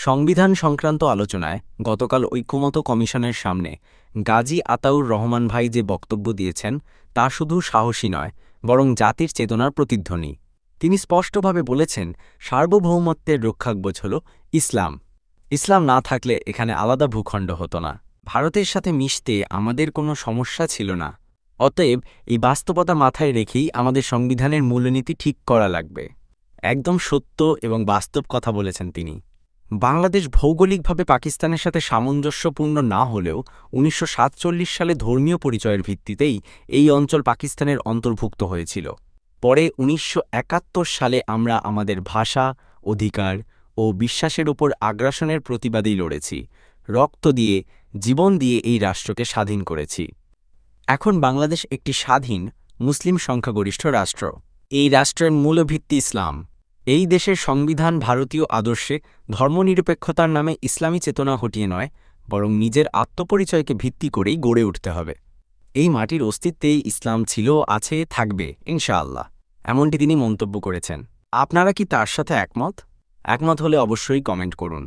সংবিধান সংক্রান্ত আলোচনায় গতকাল ঐক্যমত কমিশনের সামনে গাজী আতাউর রহমান ভাই যে বক্তব্য দিয়েছেন তা শুধু সাহসী নয়, বরং জাতির চেতনার প্রতিধ্বনি। তিনি স্পষ্টভাবে বলেছেন, সার্বভৌমত্বের রক্ষাকবচ হল ইসলাম। ইসলাম না থাকলে এখানে আলাদা ভূখণ্ড হতো না। ভারতের সাথে মিশতে আমাদের কোনো সমস্যা ছিল না। অতএব এই বাস্তবতা মাথায় রেখেই আমাদের সংবিধানের মূলনীতি ঠিক করা লাগবে। একদম সত্য এবং বাস্তব কথা বলেছেন তিনি। বাংলাদেশ ভৌগোলিকভাবে পাকিস্তানের সাথে সামঞ্জস্যপূর্ণ না হলেও ১৯৪৭ সালে ধর্মীয় পরিচয়ের ভিত্তিতেই এই অঞ্চল পাকিস্তানের অন্তর্ভুক্ত হয়েছিল। পরে ১৯৭১ সালে আমরা আমাদের ভাষা, অধিকার ও বিশ্বাসের ওপর আগ্রাসনের প্রতিবাদেই লড়েছি। রক্ত দিয়ে, জীবন দিয়ে এই রাষ্ট্রকে স্বাধীন করেছি। এখন বাংলাদেশ একটি স্বাধীন, মুসলিম সংখ্যাগরিষ্ঠ রাষ্ট্র। এই রাষ্ট্রের মূলভিত্তি ইসলাম। এই দেশের সংবিধান ভারতীয় আদর্শে ধর্মনিরপেক্ষতার নামে ইসলামী চেতনা হটিয়ে নয়, বরং নিজের আত্মপরিচয়কে ভিত্তি করেই গড়ে উঠতে হবে। এই মাটির অস্তিত্বেই ইসলাম ছিল, আছে, থাকবে ইনশাআল্লাহ, এমনটি তিনি মন্তব্য করেছেন। আপনারা কি তার সাথে একমত? একমত হলে অবশ্যই কমেন্ট করুন।